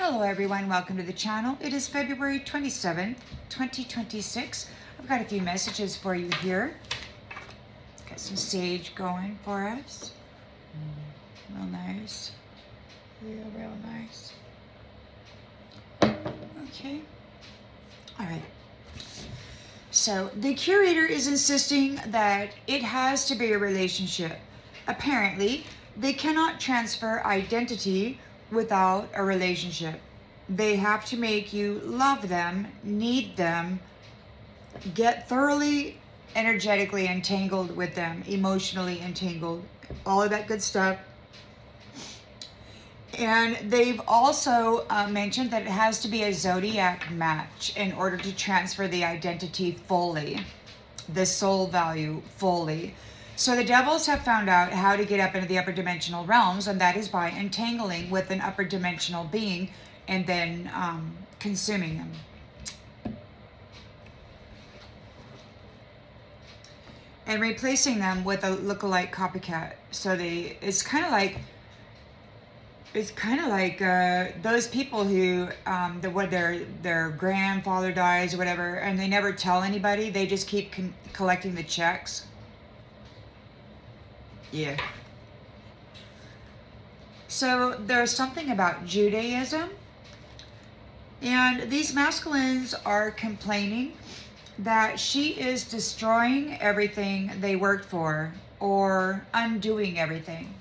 Hello everyone, welcome to the channel. It is February 27th, 2026. I've got a few messages for you here. Got some sage going for us. Real nice. Real nice. Okay. All right. So the curator is insisting that it has to be a relationship. Apparently, they cannot transfer identity without a relationship. They have to make you love them, need them, get thoroughly energetically entangled with them, emotionally entangled, all of that good stuff. And they've also mentioned that it has to be a zodiac match in order to transfer the identity fully, the soul value fully. So the devils have found out how to get up into the upper dimensional realms, and that is by entangling with an upper dimensional being and then consuming them. And replacing them with a lookalike copycat. So it's kind of like those people who their grandfather dies or whatever, and they never tell anybody. They just keep collecting the checks. Yeah. So there's something about Judaism, and these masculines are complaining that she is destroying everything they worked for or undoing everything.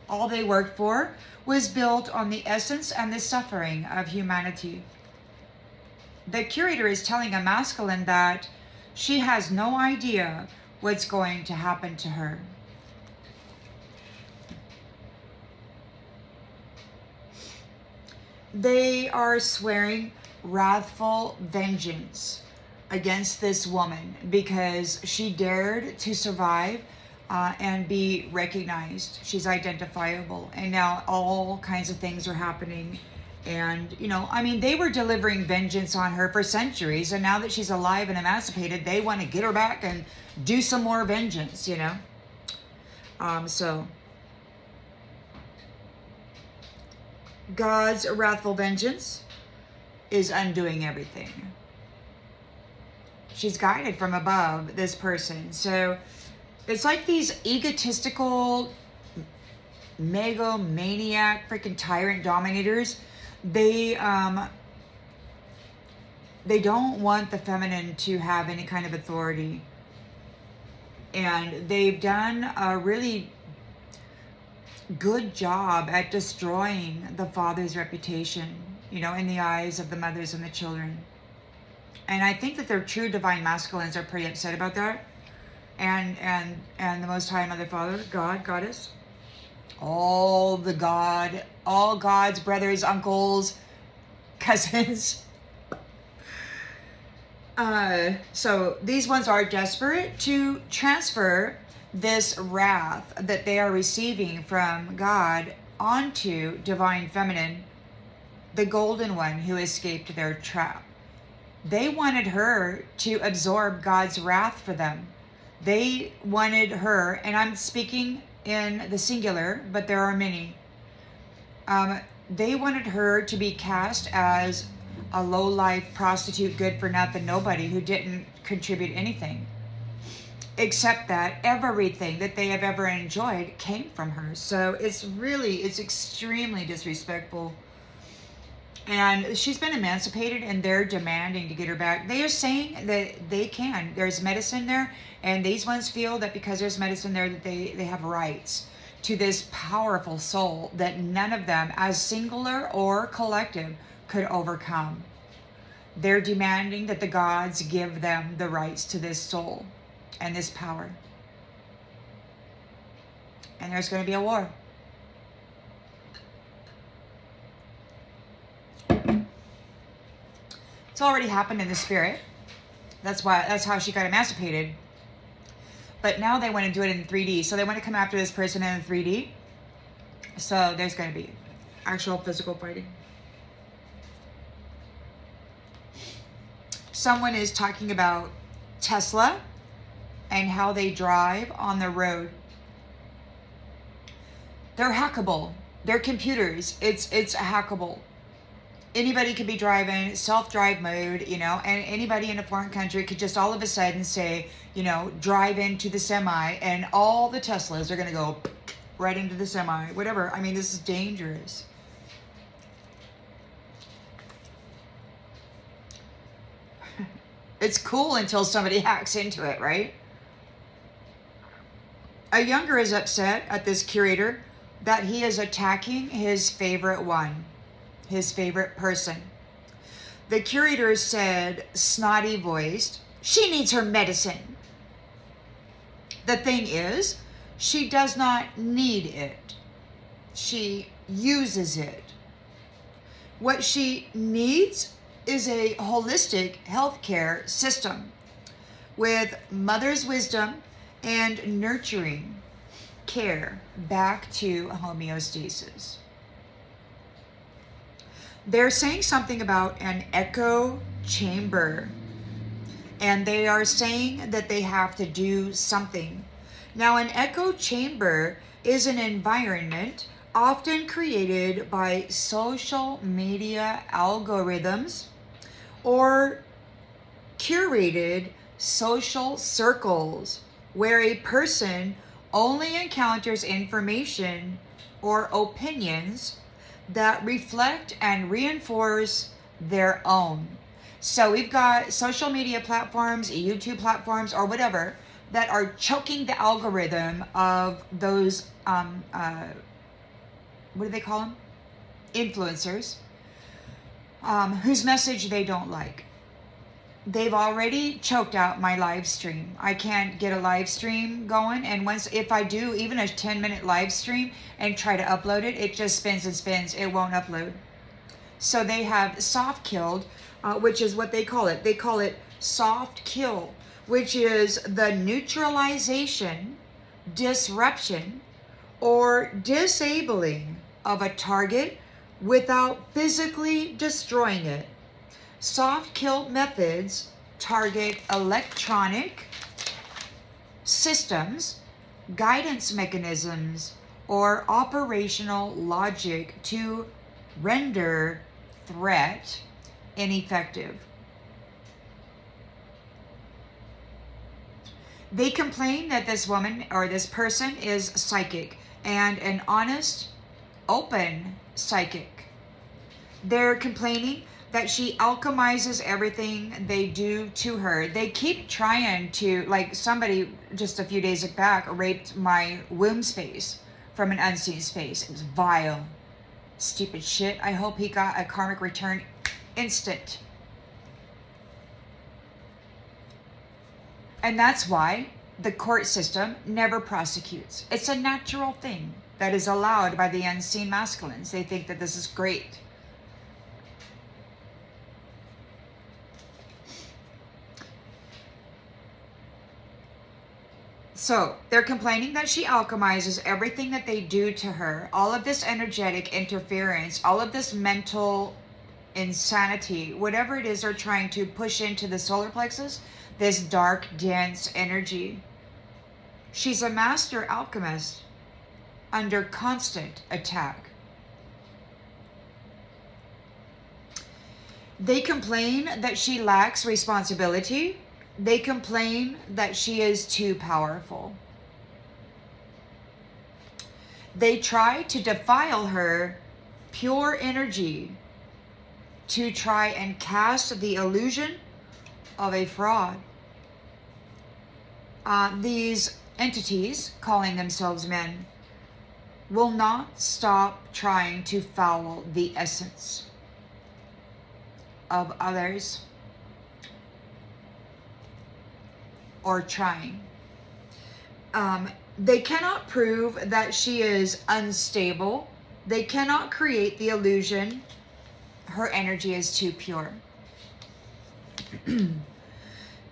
All they worked for was built on the essence and the suffering of humanity. The curator is telling a masculine that she has no idea what's going to happen to her. They are swearing wrathful vengeance against this woman because she dared to survive and be recognized. She's identifiable. And now all kinds of things are happening. And, they were delivering vengeance on her for centuries. And now that she's alive and emancipated, they want to get her back and do some more vengeance, So God's wrathful vengeance is undoing everything. She's guided from above, this person. So it's like these egotistical, megalomaniac, freaking tyrant dominators. They don't want the feminine to have any kind of authority. And they've done a really good job at destroying the father's reputation, in the eyes of the mothers and the children. And I think that their true divine masculines are pretty upset about that. And the Most High Mother, Father, God, Goddess, all God's brothers, uncles, cousins. So these ones are desperate to transfer this wrath that they are receiving from God onto divine feminine, the golden one who escaped their trap. They wanted her to absorb God's wrath for them. They wanted her, and I'm speaking in the singular, but there are many. They wanted her to be cast as a low-life prostitute, good-for-nothing nobody who didn't contribute anything, except that everything that they have ever enjoyed came from her. So it's extremely disrespectful. And she's been emancipated, and they're demanding to get her back. They are saying that they can. There's medicine there, and these ones feel that because there's medicine there that they have rights to this powerful soul that none of them, as singular or collective, could overcome. They're demanding that the gods give them the rights to this soul and this power. And there's going to be a war. It's already happened in the spirit. That's how she got emancipated. But now they want to do it in 3D. So they want to come after this person in 3D. So there's going to be actual physical fighting. Someone is talking about Tesla and how they drive on the road. They're hackable. Their computers, it's hackable. Anybody could be driving self-drive mode, you know, and anybody in a foreign country could just all of a sudden say, you know, drive into the semi, and all the Teslas are going to go right into the semi, whatever. I mean, this is dangerous. It's cool until somebody hacks into it, right? A younger is upset at this curator that he is attacking his favorite one, his favorite person. The curator said, snotty voiced, she needs her medicine. The thing is, she does not need it. She uses it. What she needs is a holistic healthcare system with mother's wisdom and nurturing care back to homeostasis. They're saying something about an echo chamber, and they are saying that they have to do something. Now, an echo chamber is an environment often created by social media algorithms or curated social circles where a person only encounters information or opinions that reflect and reinforce their own. So we've got social media platforms, YouTube platforms, or whatever that are choking the algorithm of those, what do they call them? Influencers, whose message they don't like. They've already choked out my live stream. I can't get a live stream going. And if I do even a 10-minute live stream and try to upload it, it just spins and spins. It won't upload. So they have soft killed, which is what they call it. They call it soft kill, which is the neutralization, disruption, or disabling of a target without physically destroying it. Soft kill methods target electronic systems, guidance mechanisms, or operational logic to render threat ineffective. They complain that this woman or this person is psychic and an honest, open psychic. They're complaining that she alchemizes everything they do to her. They keep trying to, like somebody just a few days back raped my womb space from an unseen space. It was vile, stupid shit. I hope he got a karmic return instant. And that's why the court system never prosecutes. It's a natural thing that is allowed by the unseen masculines. They think that this is great. So they're complaining that she alchemizes everything that they do to her. All of this energetic interference, all of this mental insanity, whatever it is they're trying to push into the solar plexus, this dark, dense energy. She's a master alchemist under constant attack. They complain that she lacks responsibility. They complain that she is too powerful. They try to defile her pure energy to try and cast the illusion of a fraud. These entities, calling themselves men, will not stop trying to foul the essence of others, or trying. They cannot prove that she is unstable. They cannot create the illusion her energy is too pure.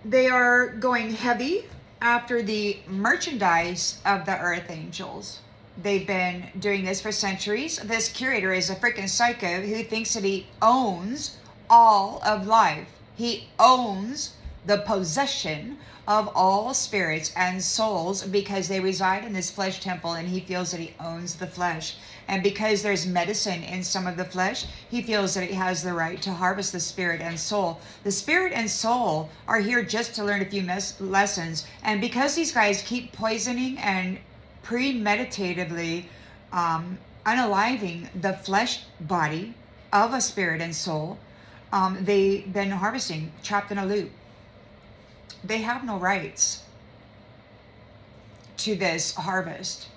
They are going heavy after the merchandise of the Earth Angels. They've been doing this for centuries. This curator is a freaking psycho who thinks that he owns all of life. He owns the possession of all spirits and souls, because they reside in this flesh temple, and he feels that he owns the flesh. And because there's medicine in some of the flesh, he feels that he has the right to harvest the spirit and soul. The spirit and soul are here just to learn a few lessons. And because these guys keep poisoning and premeditatively unaliving the flesh body of a spirit and soul, they've been harvesting, trapped in a loop. They have no rights to this harvest.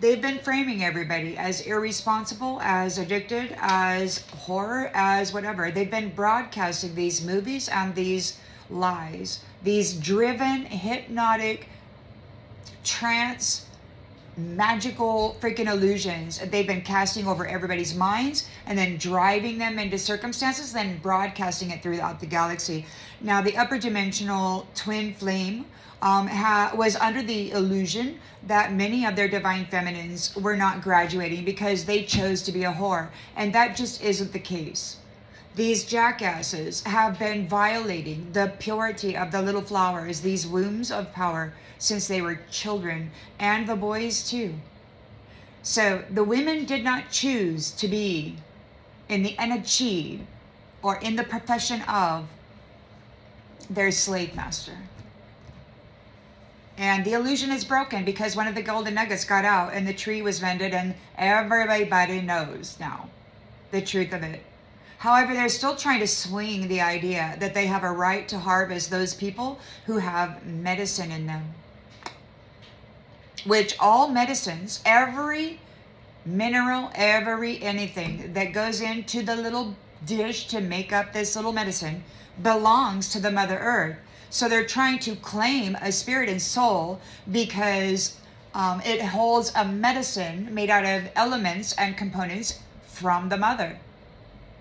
They've been framing everybody as irresponsible, as addicted, as horror, as whatever. They've been broadcasting these movies and these lies, these driven, hypnotic, trance, magical freaking illusions they've been casting over everybody's minds, and then driving them into circumstances, then broadcasting it throughout the galaxy. Now, the upper dimensional twin flame was under the illusion that many of their divine feminines were not graduating because they chose to be a whore, and that just isn't the case. These jackasses have been violating the purity of the little flowers, these wombs of power, since they were children, and the boys too. So the women did not choose to be in the energy or in the profession of their slave master. And the illusion is broken because one of the golden nuggets got out and the tree was vended, and everybody knows now the truth of it. However, they're still trying to swing the idea that they have a right to harvest those people who have medicine in them. Which all medicines, every mineral, every anything that goes into the little dish to make up this little medicine belongs to the Mother Earth. So they're trying to claim a spirit and soul because it holds a medicine made out of elements and components from the Mother.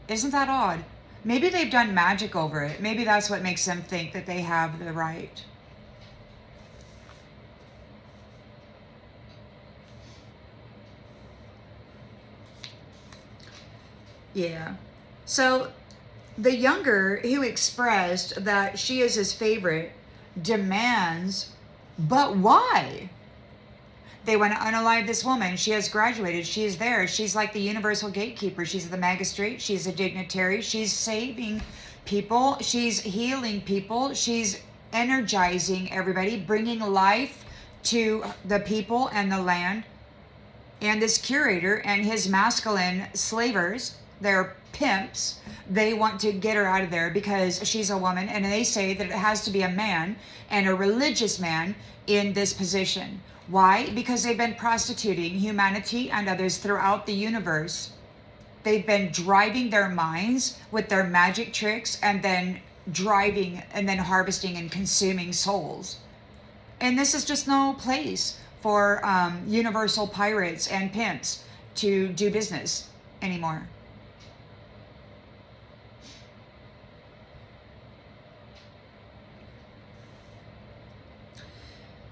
Isn't that odd? Maybe they've done magic over it. Maybe that's what makes them think that they have the right. Yeah. So the younger, who expressed that she is his favorite, demands, but why? They want to unalive this woman. She has graduated. She is there. She's like the universal gatekeeper. She's the magistrate. She's a dignitary. She's saving people. She's healing people. She's energizing everybody, bringing life to the people and the land. And this curator and his masculine slavers, they're pimps, they want to get her out of there because she's a woman, and they say that it has to be a man, and a religious man, in this position. Why? Because they've been prostituting humanity and others throughout the universe. They've been driving their minds with their magic tricks, and then driving and then harvesting and consuming souls. And this is just no place for universal pirates and pimps to do business anymore.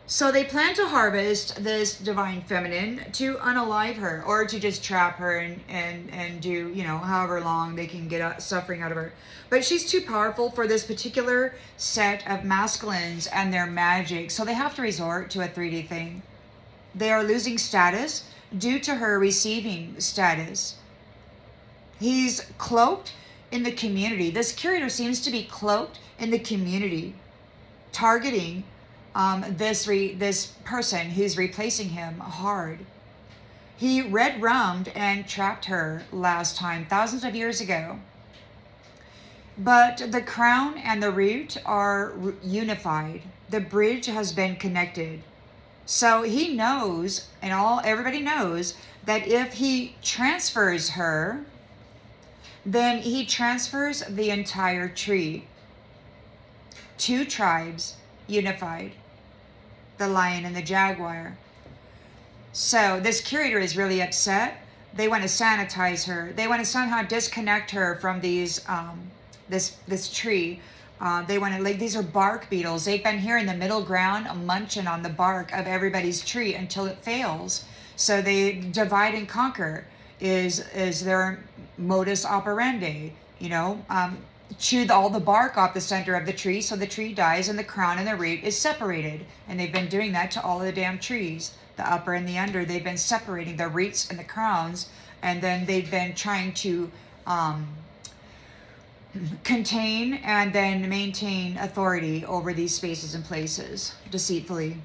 So they plan to harvest this divine feminine to unalive her, or to just trap her and do, however long they can get suffering out of her. But she's too powerful for this particular set of masculines and their magic, so they have to resort to a 3D thing. They are losing status due to her receiving status. He's cloaked in the community. This curator seems to be cloaked in the community, targeting this person who's replacing him hard. He red rummed and trapped her last time, thousands of years ago. But the crown and the root are unified. The bridge has been connected. So he knows, and everybody knows, that if he transfers her, then he transfers the entire tree. 2 tribes unified. The lion and the jaguar. So this curator is really upset. They want to sanitize her. They want to somehow disconnect her from these this tree. They want to, these are bark beetles. They've been here in the middle ground munching on the bark of everybody's tree until it fails. So they divide and conquer. is their modus operandi. Chew all the bark off the center of the tree so the tree dies and the crown and the root is separated. And they've been doing that to all of the damn trees, the upper and the under. They've been separating the roots and the crowns, and then they've been trying to contain and then maintain authority over these spaces and places deceitfully.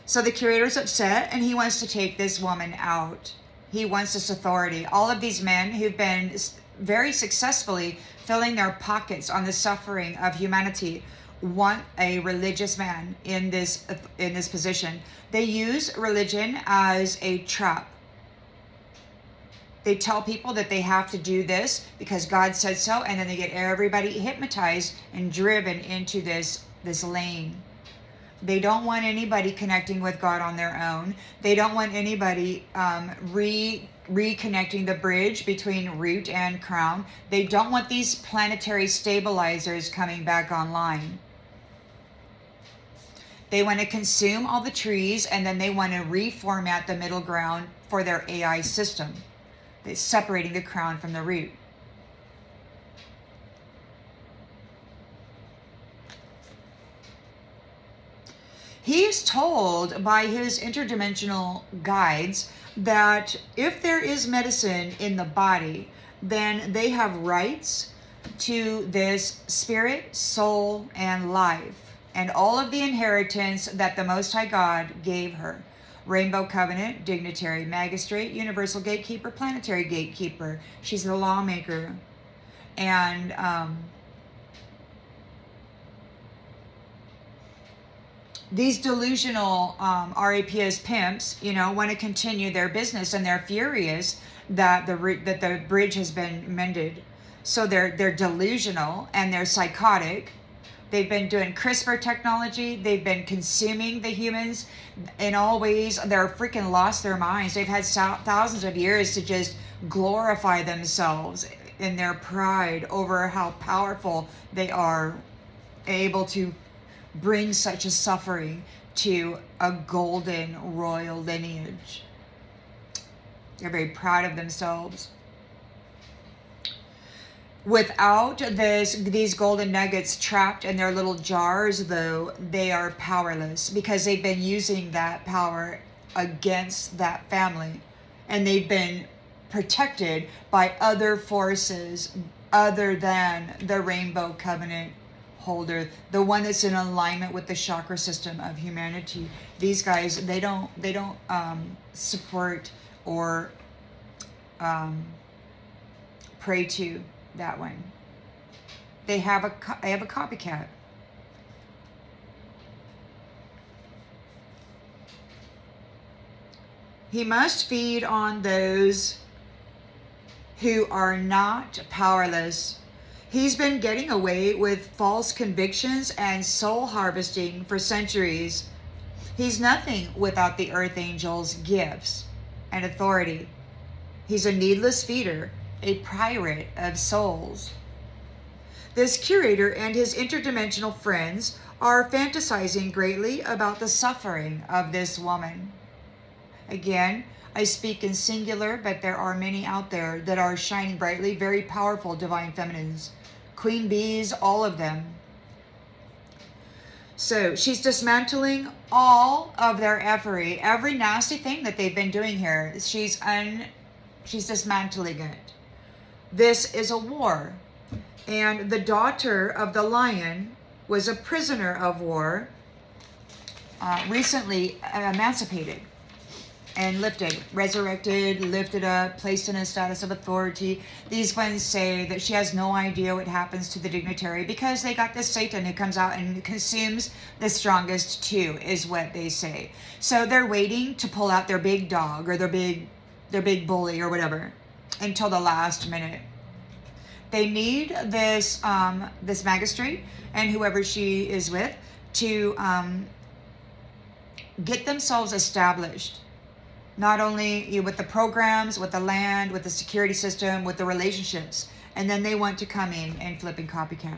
So the curator's upset, and he wants to take this woman out. He wants this authority. All of these men who've been very successfully filling their pockets on the suffering of humanity want a religious man in this position. They use religion as a trap. They tell people that they have to do this because God said so, and then they get everybody hypnotized and driven into this lane. They don't want anybody connecting with God on their own. They don't want anybody reconnecting the bridge between root and crown. They don't want these planetary stabilizers coming back online. They want to consume all the trees, and then they want to reformat the middle ground for their AI system. They're separating the crown from the root. He is told by his interdimensional guides that if there is medicine in the body, then they have rights to this spirit, soul, and life, and all of the inheritance that the Most High God gave her. Rainbow Covenant, Dignitary, Magistrate, Universal Gatekeeper, Planetary Gatekeeper. She's the lawmaker. And these delusional RAPS pimps, want to continue their business, and they're furious that the bridge has been mended. So they're delusional and they're psychotic. They've been doing CRISPR technology. They've been consuming the humans in all ways. They're freaking lost their minds. They've had thousands of years to just glorify themselves in their pride over how powerful they are, able to bring such a suffering to a golden royal lineage. They're very proud of themselves. Without these golden nuggets trapped in their little jars, though, they are powerless because they've been using that power against that family, and they've been protected by other forces other than the Rainbow Covenant holder, the one that's in alignment with the chakra system of humanity. These guys, they don't support or pray to that one. They have a copycat. He must feed on those who are not powerless. He's been getting away with false convictions and soul harvesting for centuries. He's nothing without the Earth Angel's gifts and authority. He's a needless feeder, a pirate of souls. This curator and his interdimensional friends are fantasizing greatly about the suffering of this woman. Again, I speak in singular, but there are many out there that are shining brightly, very powerful divine feminines. Queen bees, all of them. So she's dismantling all of their effery, every nasty thing that they've been doing here. She's dismantling it. This is a war. And the daughter of the lion was a prisoner of war, recently emancipated and resurrected, lifted up, placed in a status of authority. These ones say that she has no idea what happens to the dignitary because they got this Satan who comes out and consumes the strongest too, is what they say. So they're waiting to pull out their big dog or their big bully or whatever until the last minute. They need this magistrate and whoever she is with to get themselves established, not only with the programs, with the land, with the security system, with the relationships, and then they want to come in and flip and copycat.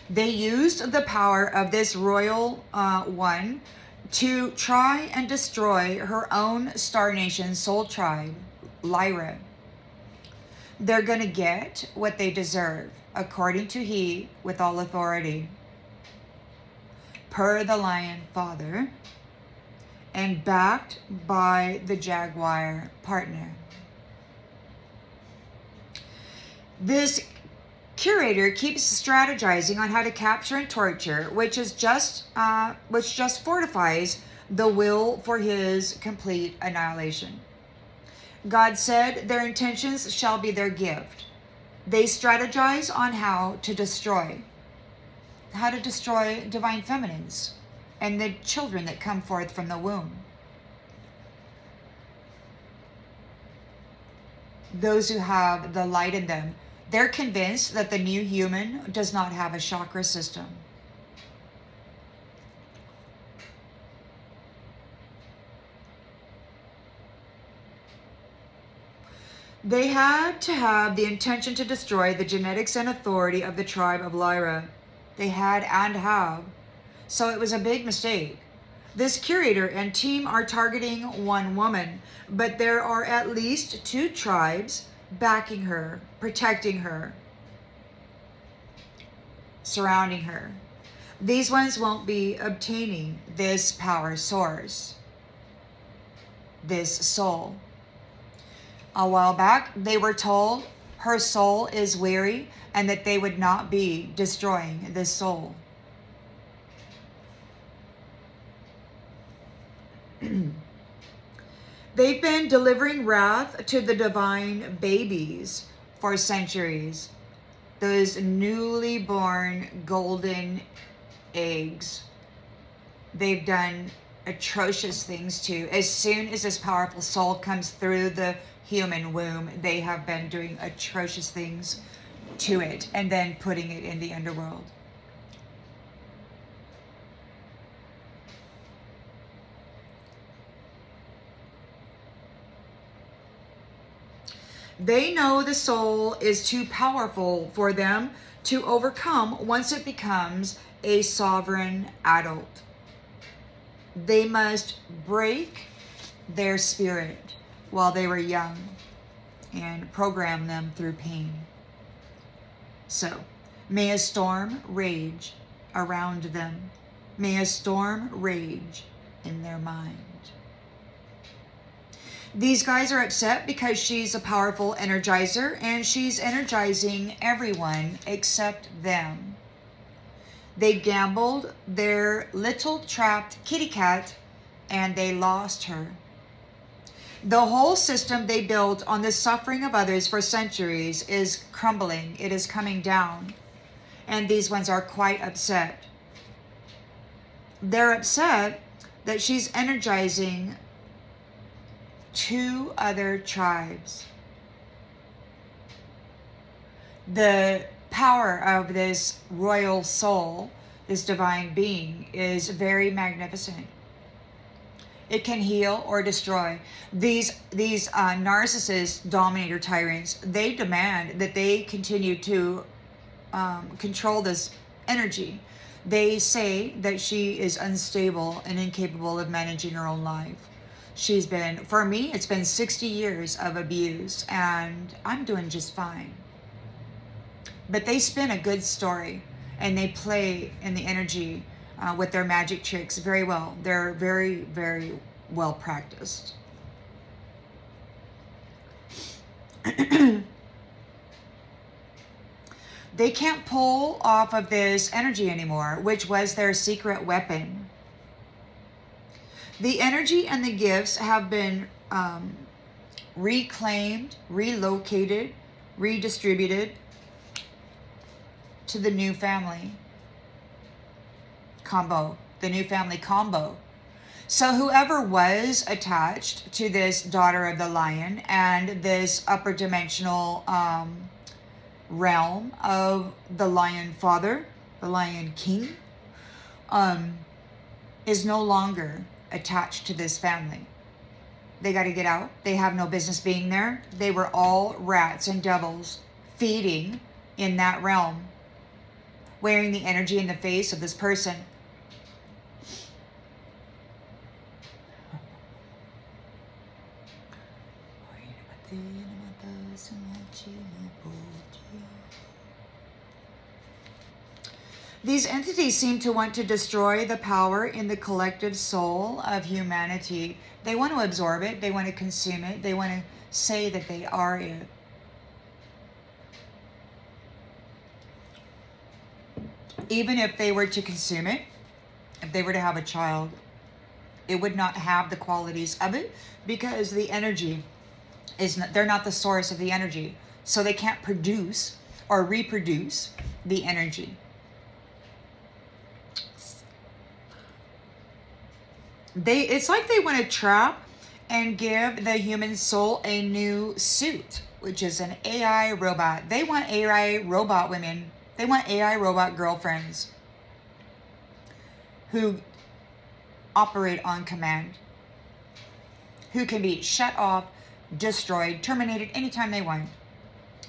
They used the power of this royal one to try and destroy her own Star Nation soul tribe, Lyra. They're going to get what they deserve, according to he with all authority, per the Lion Father, and backed by the Jaguar partner. This curator keeps strategizing on how to capture and torture, which just fortifies the will for his complete annihilation. God said their intentions shall be their gift. They strategize on how to destroy divine feminines and the children that come forth from the womb. Those who have the light in them, they're convinced that the new human does not have a chakra system. They had to have the intention to destroy the genetics and authority of the tribe of Lyra. They had and have. So it was a big mistake. This curator and team are targeting one woman, but there are at least 2 tribes backing her, protecting her, surrounding her. These ones won't be obtaining this power source, this soul. A while back, they were told her soul is weary and that they would not be destroying this soul. They've been delivering wrath to the divine babies for centuries. Those newly born golden eggs. They've done atrocious things to. As soon as this powerful soul comes through the human womb, they have been doing atrocious things to it and then putting it in the underworld. They know the soul is too powerful for them to overcome once it becomes a sovereign adult. They must break their spirit while they were young and program them through pain. So, may a storm rage around them. May a storm rage in their mind. These guys are upset because she's a powerful energizer and she's energizing everyone except them. They gambled their little trapped kitty cat and they lost her. The whole system they built on the suffering of others for centuries is crumbling. It is coming down. And these ones are quite upset. They're upset that she's energizing 2 other tribes. The power of this royal soul, this divine being, is very magnificent. It can heal or destroy. These narcissist dominator tyrants, they demand that they continue to control this energy. They say that she is unstable and incapable of managing her own life. She's been, for me, it's been 60 years of abuse, and I'm doing just fine. But they spin a good story, and they play in the energy with their magic tricks very well. They're very, very well practiced. They can't pull off of this energy anymore, which was their secret weapon. The energy and the gifts have been reclaimed, relocated, redistributed to the new family combo, the new family combo. So whoever was attached to this daughter of the lion and this upper dimensional realm of the lion father, the lion king, is no longer attached to this family. They got to get out. They have no business being there. They were all rats and devils feeding in that realm, wearing the energy in the face of this person. These entities seem to want to destroy the power in the collective soul of humanity. They want to absorb it. They want to consume it. They want to say that they are it. Even if they were to consume it, if they were to have a child, it would not have the qualities of it because the energy is not, they're not the source of the energy. So they can't produce or reproduce the energy. It's like they want to trap and give the human soul a new suit, which is an AI robot. They want AI robot women. They want AI robot girlfriends who operate on command, who can be shut off, destroyed, terminated anytime they want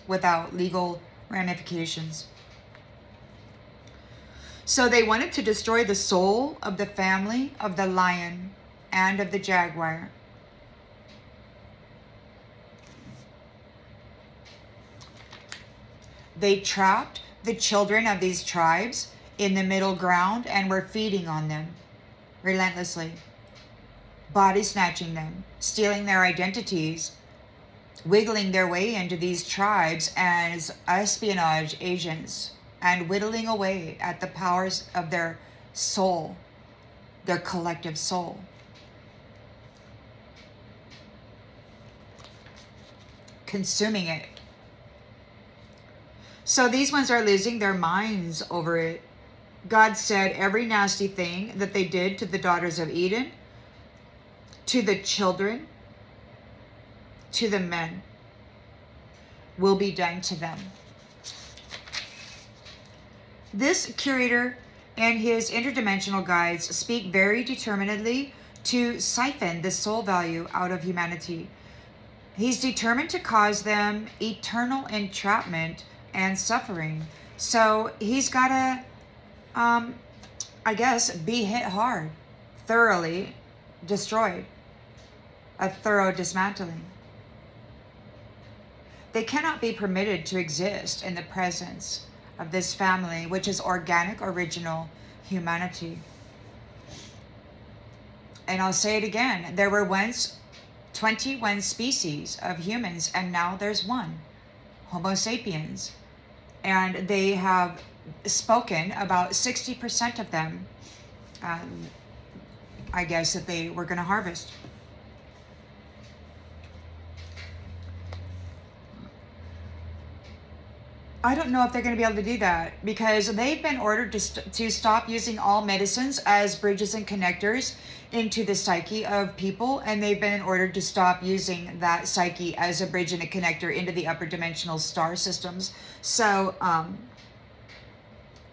without legal ramifications. So they wanted to destroy the soul of the family of the lion and of the jaguar. They trapped the children of these tribes in the middle ground and were feeding on them relentlessly, body snatching them, stealing their identities, wiggling their way into these tribes as espionage agents, and whittling away at the powers of their soul, their collective soul. Consuming it. So these ones are losing their minds over it. God said every nasty thing that they did to the daughters of Eden, to the children, to the men, will be done to them. This curator and his interdimensional guides speak very determinedly to siphon the soul value out of humanity. He's determined to cause them eternal entrapment and suffering. So he's got to, I guess, be hit hard, thoroughly destroyed, a thorough dismantling. They cannot be permitted to exist in the presence of this family, which is organic, original humanity. And I'll say it again, there were once 21 species of humans, and now there's one, Homo sapiens. And they have spoken about 60% of them, I guess, that they were going to harvest. I don't know if they're going to be able to do that because they've been ordered to stop using all medicines as bridges and connectors into the psyche of people, and they've been ordered to stop using that psyche as a bridge and a connector into the upper dimensional star systems. So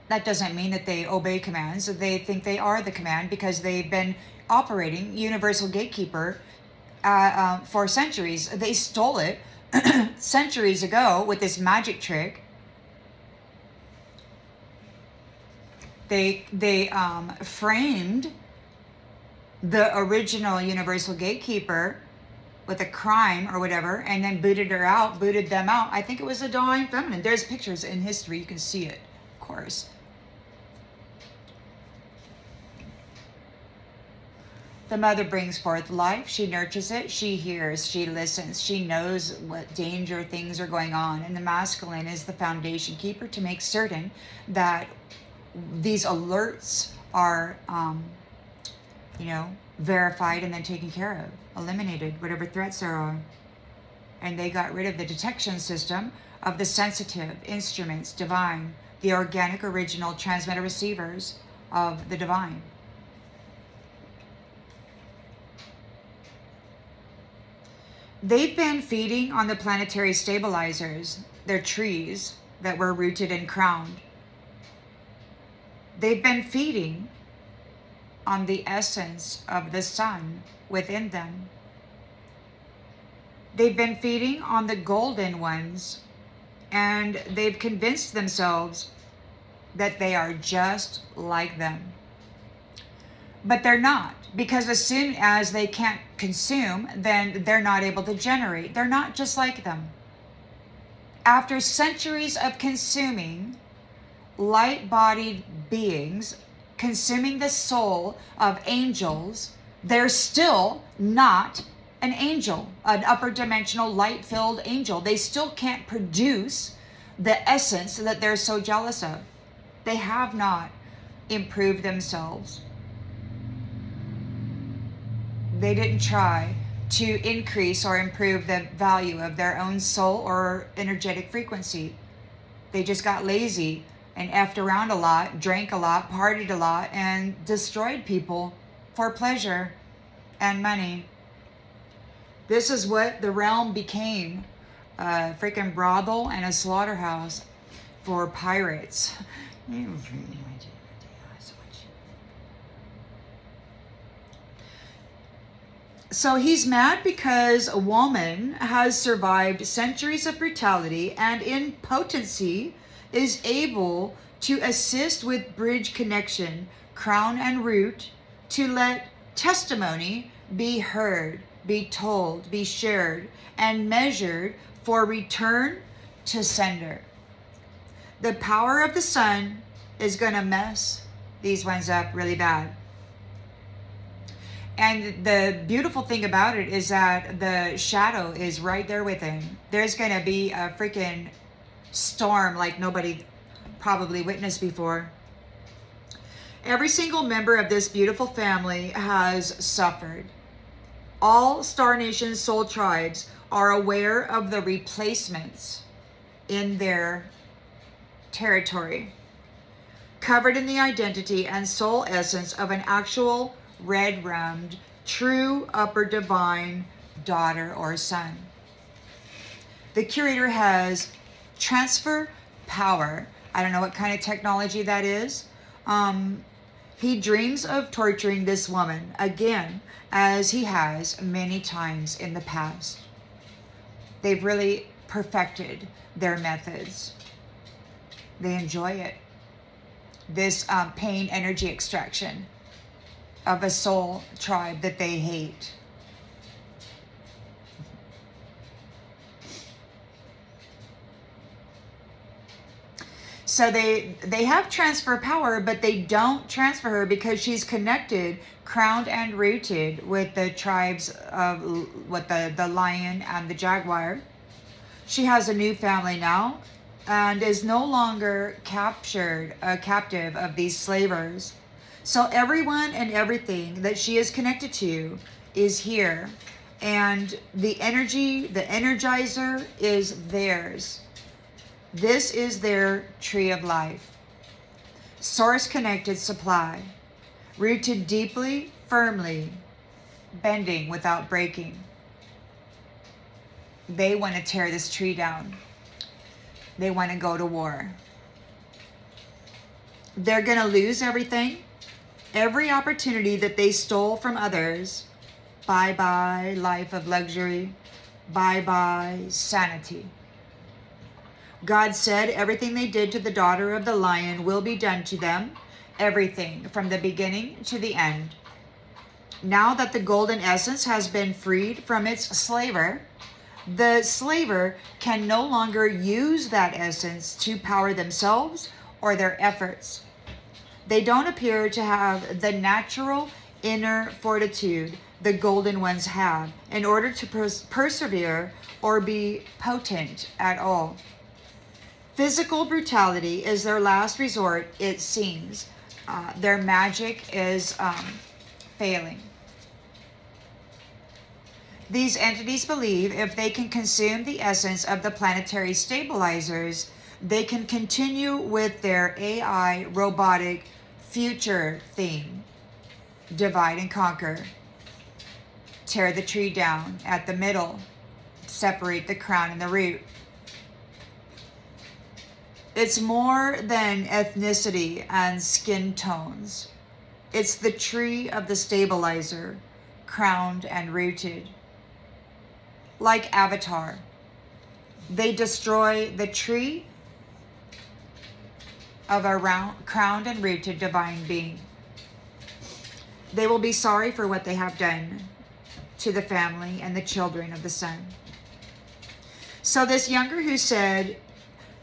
that doesn't mean that they obey commands. They think they are the command because they've been operating Universal Gatekeeper for centuries. They stole it centuries ago with this magic trick. They framed the original Universal Gatekeeper with a crime or whatever, and then booted them out. I think it was a Divine Feminine. There's pictures in history. You can see it, of course. The mother brings forth life. She nurtures it. She hears. She listens. She knows what danger things are going on. And the masculine is the foundation keeper to make certain that these alerts are, verified and then taken care of, eliminated, whatever threats there are. And they got rid of the detection system of the sensitive instruments, divine, the organic, original transmitter receivers of the divine. They've been feeding on the planetary stabilizers, their trees that were rooted and crowned. They've been feeding on the essence of the sun within them. They've been feeding on the golden ones, and they've convinced themselves that they are just like them. But they're not, because as soon as they can't consume, then they're not able to generate. They're not just like them. After centuries of consuming light-bodied beings, consuming the soul of angels, they're still not an angel, an upper dimensional light-filled angel. They still can't produce the essence that they're so jealous of. They have not improved themselves. They didn't try to increase or improve the value of their own soul or energetic frequency. They just got lazy and effed around a lot, drank a lot, partied a lot, and destroyed people for pleasure and money. This is what the realm became, a freaking brothel and a slaughterhouse for pirates. So he's mad because a woman has survived centuries of brutality and in potency is able to assist with bridge connection, crown and root, to let testimony be heard, be told, be shared, and measured for return to sender. The power of the sun is going to mess these ones up really bad. And the beautiful thing about it is that the shadow is right there with him. There's going to be a freaking storm like nobody probably witnessed before. Every single member of this beautiful family has suffered. All Star Nation soul tribes are aware of the replacements in their territory, covered in the identity and soul essence of an actual red-rummed, true upper divine daughter or son. The curator has transfer power. I don't know what kind of technology that is. He dreams of torturing this woman again, as he has many times in the past. They've really perfected their methods. They enjoy it. This pain energy extraction of a soul tribe that they hate. So they have transfer power, but they don't transfer her because she's connected, crowned and rooted with the tribes of the lion and the jaguar. She has a new family now and is no longer captive of these slavers. So everyone and everything that she is connected to is here. And the energy, the energizer is theirs. This is their tree of life. Source connected supply. Rooted deeply, firmly, bending without breaking. They want to tear this tree down. They want to go to war. They're going to lose everything. Every opportunity that they stole from others. Bye-bye life of luxury. Bye-bye sanity. God said everything they did to the daughter of the lion will be done to them. Everything from the beginning to the end. Now that the golden essence has been freed from its slaver, the slaver can no longer use that essence to power themselves or their efforts. They don't appear to have the natural inner fortitude the golden ones have in order to persevere or be potent at all. Physical brutality is their last resort, it seems. Their magic is failing. These entities believe if they can consume the essence of the planetary stabilizers, they can continue with their AI robotic future theme. Divide and conquer. Tear the tree down at the middle. Separate the crown and the root. It's more than ethnicity and skin tones. It's the tree of the stabilizer, crowned and rooted. Like Avatar, they destroy the tree of a crowned and rooted divine being. They will be sorry for what they have done to the family and the children of the son. So this younger who said,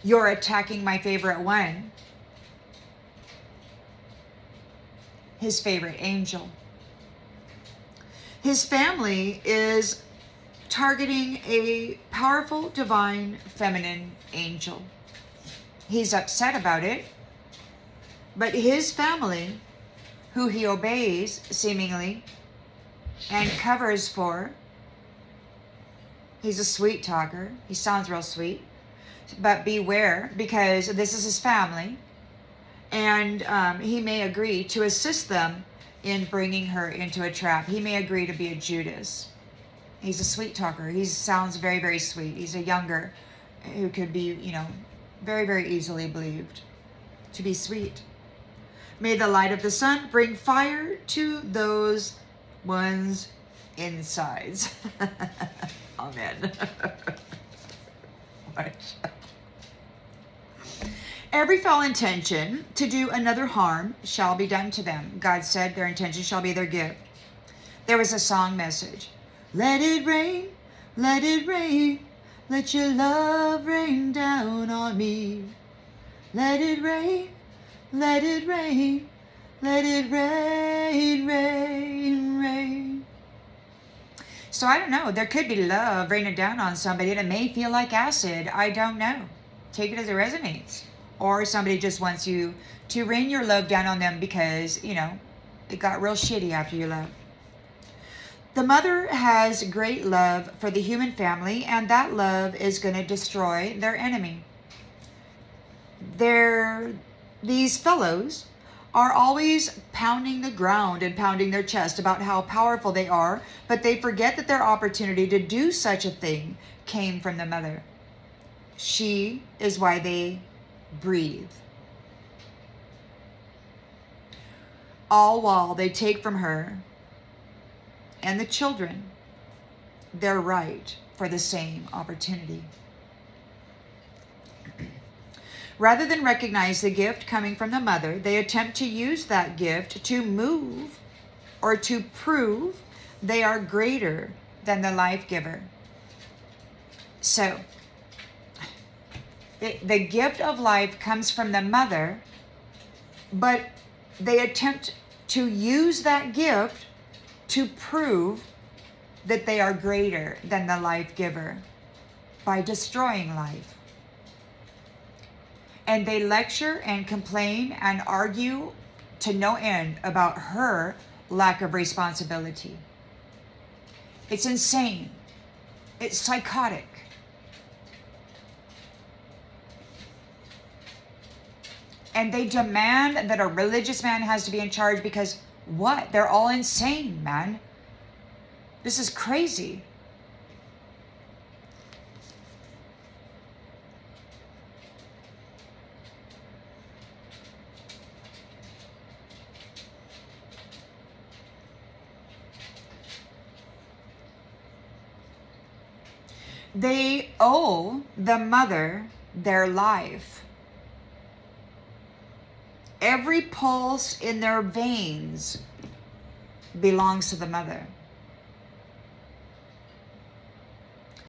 "You're attacking my favorite one," his favorite angel. His family is targeting a powerful, divine, feminine angel. He's upset about it, but his family, who he obeys, seemingly, and covers for, he's a sweet talker. He sounds real sweet. But beware, because this is his family, and he may agree to assist them in bringing her into a trap. He may agree to be a Judas. He's a sweet talker. He sounds very, very sweet. He's a younger who could be, very, very easily believed to be sweet. May the light of the sun bring fire to those one's insides. Amen. Every foul intention to do another harm shall be done to them. God said their intention shall be their gift. There was a song message. Let it rain, let it rain, let your love rain down on me. Let it rain, let it rain, let it rain, rain, rain. So I don't know. There could be love raining down on somebody and it may feel like acid. I don't know. Take it as it resonates. Or somebody just wants you to rain your love down on them because, it got real shitty after you left. The mother has great love for the human family, and that love is going to destroy their enemy. These fellows are always pounding the ground and pounding their chest about how powerful they are, but they forget that their opportunity to do such a thing came from the mother. She is why they breathe. All while they take from her and the children their right for the same opportunity. Rather than recognize the gift coming from the mother, they attempt to use that gift to move or to prove they are greater than the life giver. So, the gift of life comes from the mother, but they attempt to use that gift to prove that they are greater than the life giver by destroying life. And they lecture and complain and argue to no end about her lack of responsibility. It's insane. It's psychotic. And they demand that a religious man has to be in charge because what? They're all insane, man. This is crazy. They owe the mother their life. Every pulse in their veins belongs to the mother.